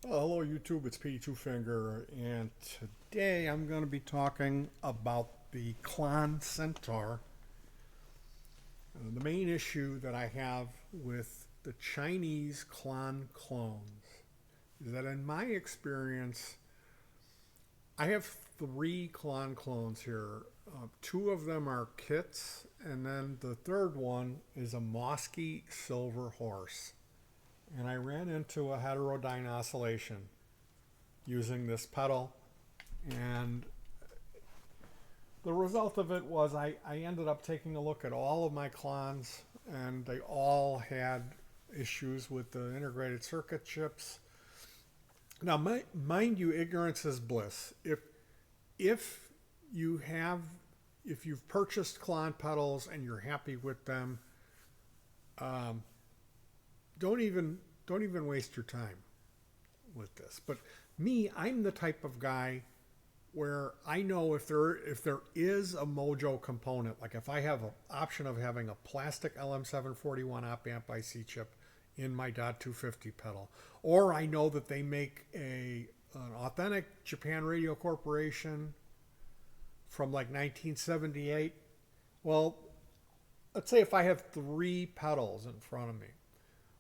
Well, hello YouTube, it's Petey Two Finger, and today I'm going to be talking about the Klon Centaur. The main issue that I have with the Chinese Klon clones is that in my experience, I have three Klon clones here. Two of them are kits, and then the third one is a Mosky silver horse. And I ran into a heterodyne oscillation using this pedal, and the result of it was I ended up taking a look at all of my clones, and they all had issues with the integrated circuit chips. Now, mind you, ignorance is bliss. If you have if you've purchased clone pedals and you're happy with them, um, don't even waste your time with this. But me, I'm the type of guy where I know if there is a Mojo component, like if I have an option of having a plastic LM741 op amp IC chip in my DOT 250 pedal, or I know that they make an authentic Japan Radio Corporation from like 1978. Well, let's say if I have three pedals in front of me,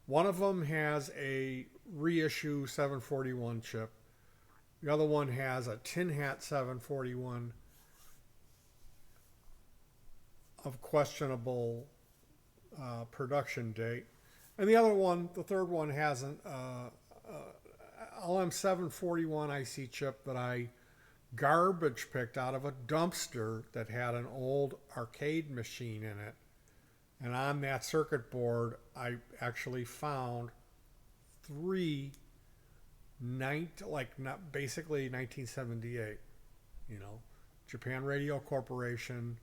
one of them has a reissue 741 chip. The other one has a Tin Hat 741 of questionable production date. And the other one, the third one, has an LM741 IC chip that I garbage picked out of a dumpster that had an old arcade machine in it. And on that circuit board, I actually found three, basically 1978, Japan Radio Corporation,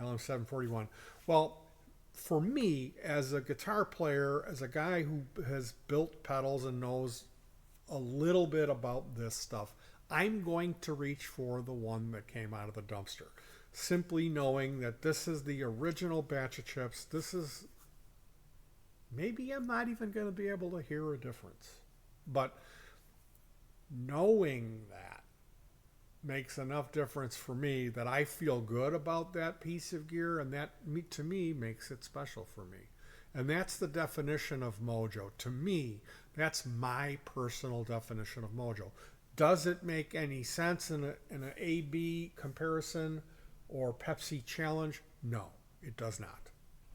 LM741. Well, for me, as a guitar player, as a guy who has built pedals and knows a little bit about this stuff, I'm going to reach for the one that came out of the dumpster, simply knowing that this is the original batch of chips. Maybe I'm not even going to be able to hear a difference, but knowing that makes enough difference for me that I feel good about that piece of gear, and that to me makes it special for me. And that's the definition of Mojo. To me, that's my personal definition of Mojo. Does it make any sense in an A-B comparison or Pepsi challenge? No, it does not.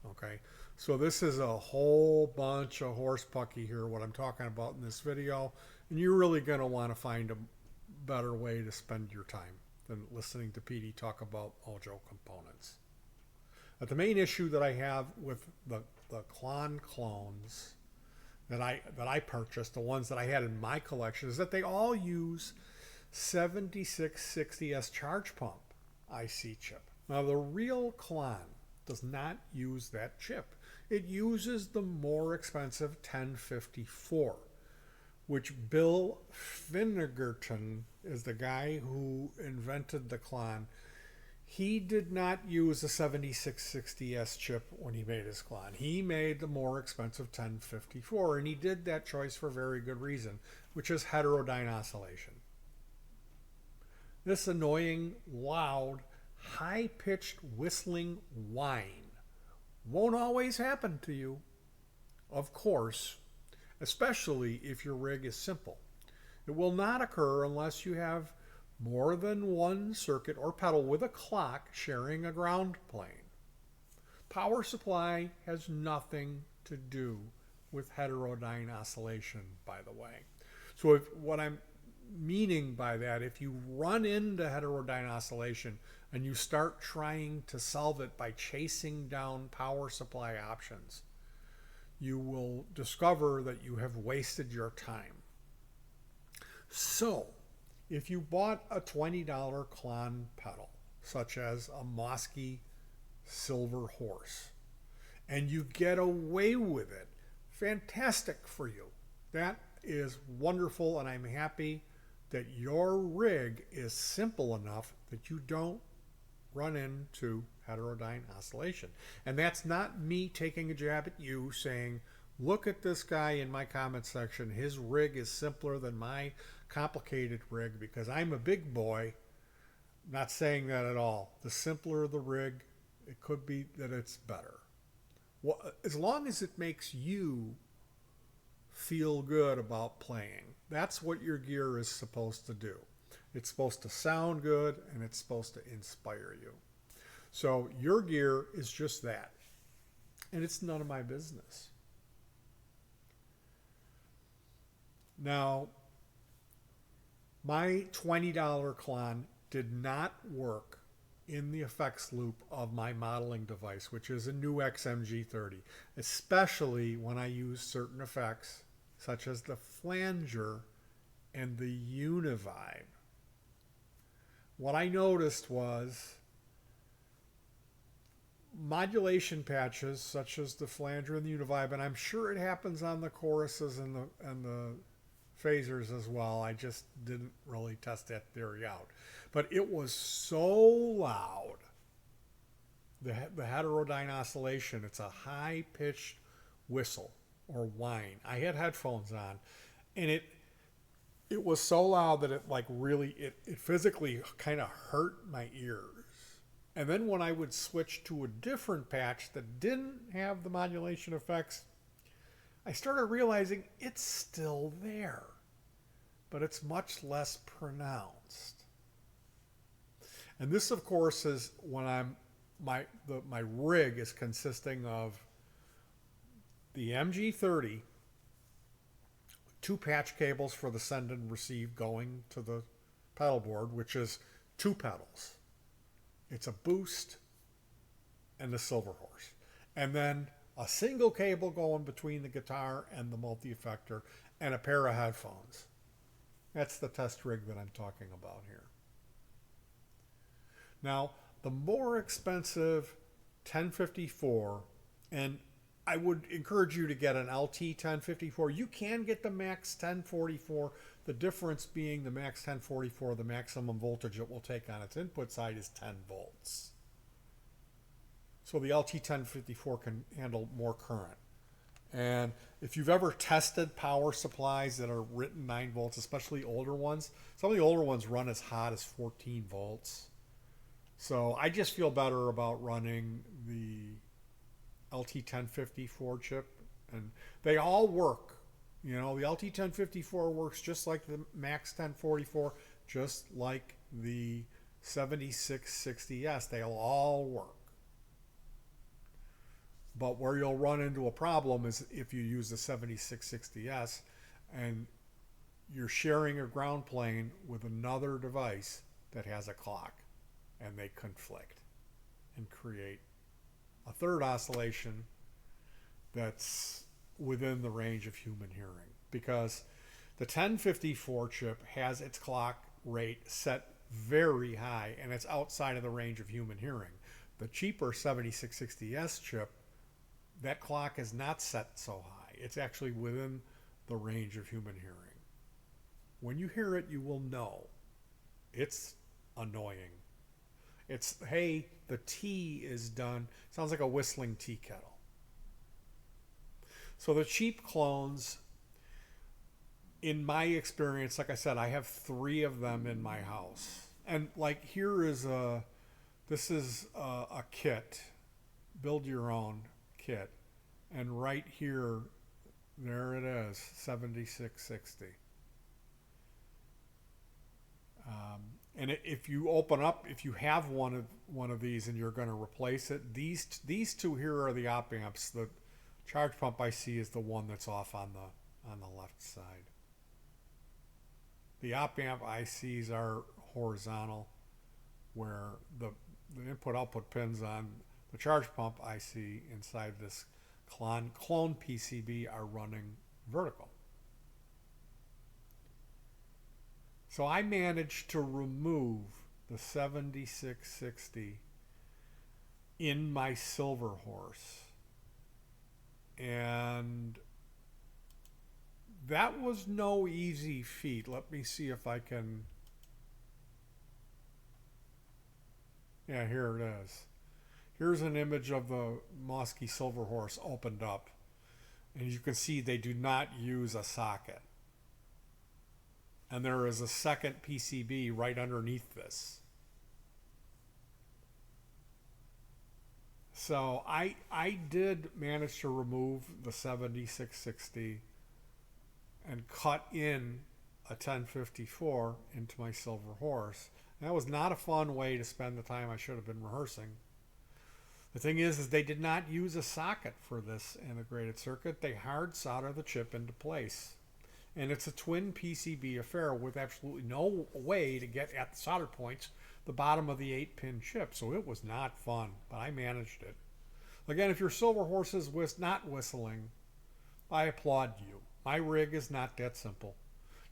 Okay, so this is a whole bunch of horse pucky here, what I'm talking about in this video, and you're really going to want to find a better way to spend your time than listening to Petey talk about Mojo components. But the main issue that I have with the Klon clones that I purchased, the ones that I had in my collection, is that they all use 7660S charge pump IC chip. Now, the real Klon does not use that chip. It uses the more expensive 1054, which Bill Finnegerton is the guy who invented the Klon. He did not use a 7660S chip when he made his Klon. He made the more expensive 1054, and he did that choice for a very good reason, which is heterodyne oscillation. This annoying, loud, high-pitched whistling whine won't always happen to you, of course, especially if your rig is simple. It will not occur unless you have more than one circuit or pedal with a clock sharing a ground plane. Power supply has nothing to do with heterodyne oscillation, by the way. So what I'm meaning by that, if you run into heterodyne oscillation and you start trying to solve it by chasing down power supply options, you will discover that you have wasted your time. So, if you bought a $20 Klon pedal, such as a Mosky Silver Horse, and you get away with it, fantastic for you. That is wonderful, and I'm happy that your rig is simple enough that you don't run into heterodyne oscillation. And that's not me taking a jab at you saying, Look at this guy in my comment section. His rig is simpler than my complicated rig because I'm a big boy. Not saying that at all. The simpler the rig, it could be that it's better. Well, as long as it makes you feel good about playing. That's what your gear is supposed to do. It's supposed to sound good and it's supposed to inspire you. So your gear is just that. And it's none of my business. Now, my $20 klon did not work in the effects loop of my modeling device, which is a new XMG30, especially when I use certain effects such as the flanger and the univibe. What I noticed was modulation patches such as the flanger and the univibe, and I'm sure it happens on the choruses and the phasers as well. I just didn't really test that theory out. But it was so loud. The heterodyne oscillation, it's a high-pitched whistle or whine. I had headphones on, and it was so loud that it like really, it physically kind of hurt my ears. And then when I would switch to a different patch that didn't have the modulation effects, I started realizing it's still there, but it's much less pronounced. And this, of course, is when my rig is consisting of the MG30, 2 patch cables for the send and receive going to the pedal board, which is 2 pedals. It's a boost and the silver horse. And then a single cable going between the guitar and the multi-effector and a pair of headphones. That's the test rig that I'm talking about here. Now, the more expensive 1054, and I would encourage you to get an LT 1054. You can get the Max 1044. The difference being the Max 1044, the maximum voltage it will take on its input side is 10 volts. So the LT 1054 can handle more current. And if you've ever tested power supplies that are written 9 volts, especially older ones, some of the older ones run as hot as 14 volts. So I just feel better about running the LT 1054 chip, and they all work. You know, the LT 1054 works just like the Max 1044, just like the 7660S. They'll all work. But where you'll run into a problem is if you use the 7660S and you're sharing a ground plane with another device that has a clock, and they conflict and create a third oscillation that's within the range of human hearing, because the 1054 chip has its clock rate set very high and it's outside of the range of human hearing. The cheaper 7660S chip, that clock is not set so high. It's actually within the range of human hearing. When you hear it, you will know. It's annoying. It's, hey, the tea is done. Sounds like a whistling tea kettle. So the cheap clones, in my experience, like I said, I have 3 of them in my house. And like here is this is a kit, build your own kit. And right here, there it is, 7660. And if you open up, if you have one of these and you're going to replace it, these 2 here are the op amps. The charge pump I see is the one that's off on the left side. The op amp ICs are horizontal, where the input output pins on the charge pump IC inside this klone PCB are running vertical. So I managed to remove the 7660 in my silver horse. And that was no easy feat. Let me see if I can. Yeah, here it is. Here's an image of the Mosky silver horse opened up. And you can see they do not use a socket. And there is a second PCB right underneath this. So I did manage to remove the 7660 and cut in a 1054 into my silver horse. And that was not a fun way to spend the time I should have been rehearsing. The thing is they did not use a socket for this integrated circuit. They hard solder the chip into place. And it's a twin PCB affair with absolutely no way to get at the solder points, the bottom of the 8-pin chip. So it was not fun, but I managed it. Again, if your silver horse is not whistling, I applaud you. My rig is not that simple.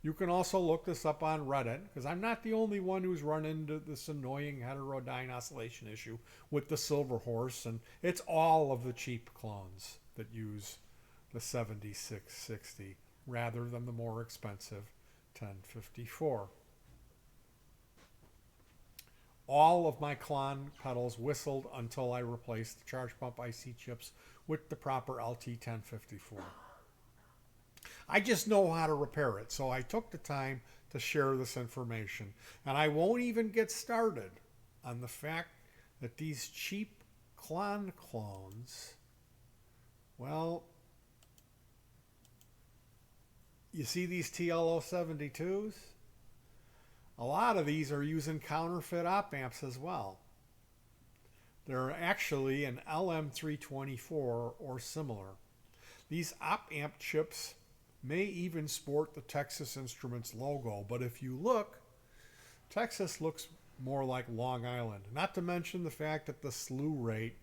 You can also look this up on Reddit, because I'm not the only one who's run into this annoying heterodyne oscillation issue with the silver horse, and it's all of the cheap clones that use the 7660 rather than the more expensive 1054. All of my klon pedals whistled until I replaced the charge pump IC chips with the proper LT1054. I just know how to repair it, so I took the time to share this information. And I won't even get started on the fact that these cheap klon clones, well, you see these TLO72s? A lot of these are using counterfeit op amps as well. They're actually an LM324 or similar. These op amp chips may even sport the Texas Instruments logo, but if you look, Texas looks more like Long Island. Not to mention the fact that the slew rate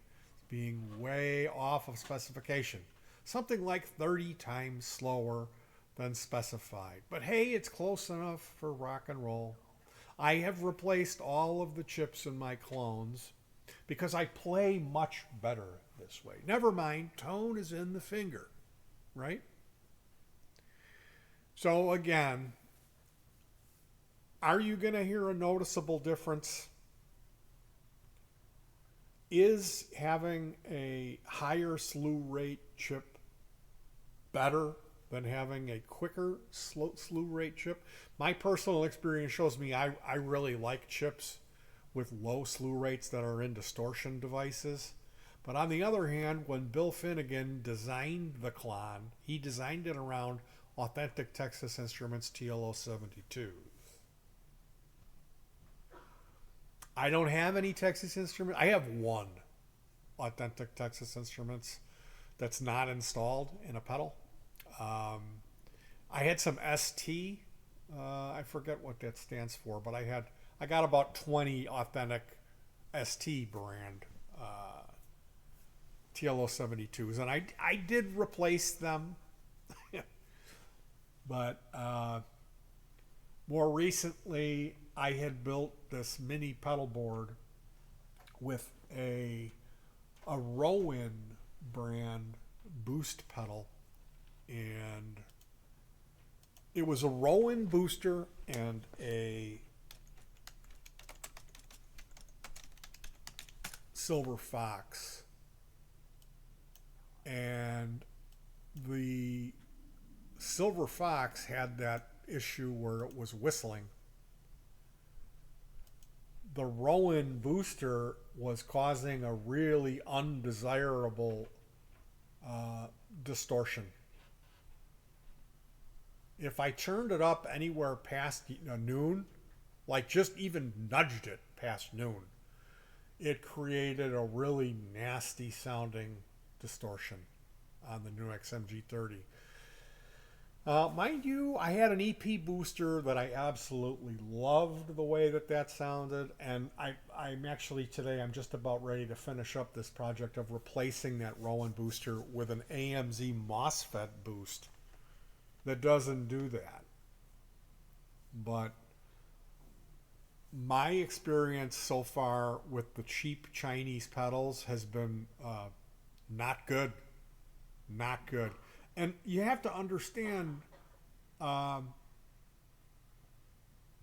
being way off of specification. Something like 30 times slower than specified. But hey, it's close enough for rock and roll. I have replaced all of the chips in my clones because I play much better this way. Never mind, tone is in the finger, right? So again, are you going to hear a noticeable difference? Is having a higher slew rate chip better than having a quicker slew rate chip? My personal experience shows me I really like chips with low slew rates that are in distortion devices. But on the other hand, when Bill Finnegan designed the klon, he designed it around authentic Texas Instruments TLO72s. I don't have any Texas Instruments. I have one authentic Texas Instruments that's not installed in a pedal. I had some ST. I forget what that stands for, but I got about 20 authentic ST brand TLO72s, and I did replace them. But more recently, I had built this mini pedal board with a Rowan brand boost pedal, and it was a Rowan booster and a Silver Fox, and the Silver Fox had that issue where it was whistling. The Rowan booster was causing a really undesirable distortion. If I turned it up anywhere past noon, like just even nudged it past noon, it created a really nasty sounding distortion on the new XMG30. Mind you, I had an EP booster that I absolutely loved the way that sounded, and I'm actually today, I'm just about ready to finish up this project of replacing that Rowan booster with an AMZ MOSFET boost that doesn't do that. But my experience so far with the cheap Chinese pedals has been not good. Not good. And you have to understand,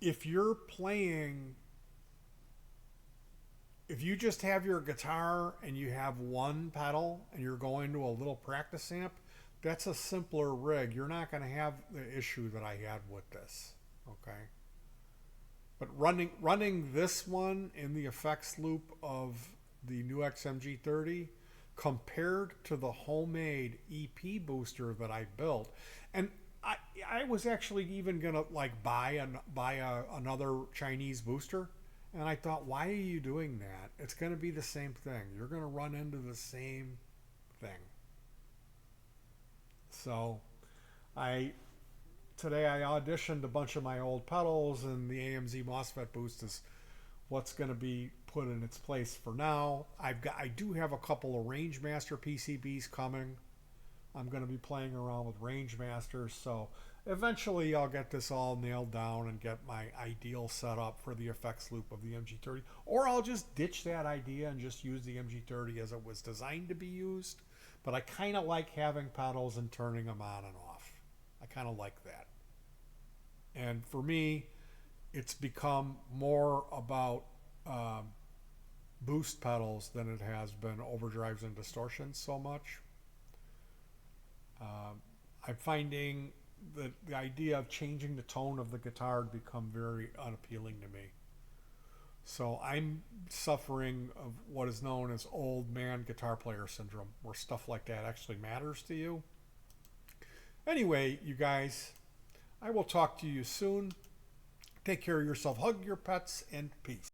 if you're playing, if you just have your guitar and you have one pedal and you're going to a little practice amp, that's a simpler rig. You're not going to have the issue that I had with this. Okay. But running this one in the effects loop of the new XMG30 compared to the homemade EP booster that I built, and I was actually even gonna like buy another Chinese booster, and I thought, why are you doing that? It's gonna be the same thing. You're gonna run into the same thing. So I today I auditioned a bunch of my old pedals, and the AMZ MOSFET boost is what's going to be put in its place for now. I do have a couple of Rangemaster PCBs coming. I'm going to be playing around with Rangemasters, so eventually I'll get this all nailed down and get my ideal setup for the effects loop of the MG30, or I'll just ditch that idea and just use the MG30 as it was designed to be used. But I kind of like having pedals and turning them on and off. I kind of like that. And for me, it's become more about boost pedals than it has been overdrives and distortions so much. I'm finding that the idea of changing the tone of the guitar to become very unappealing to me. So I'm suffering of what is known as old man guitar player syndrome, where stuff like that actually matters to you. Anyway, you guys, I will talk to you soon. Take care of yourself, hug your pets, and peace.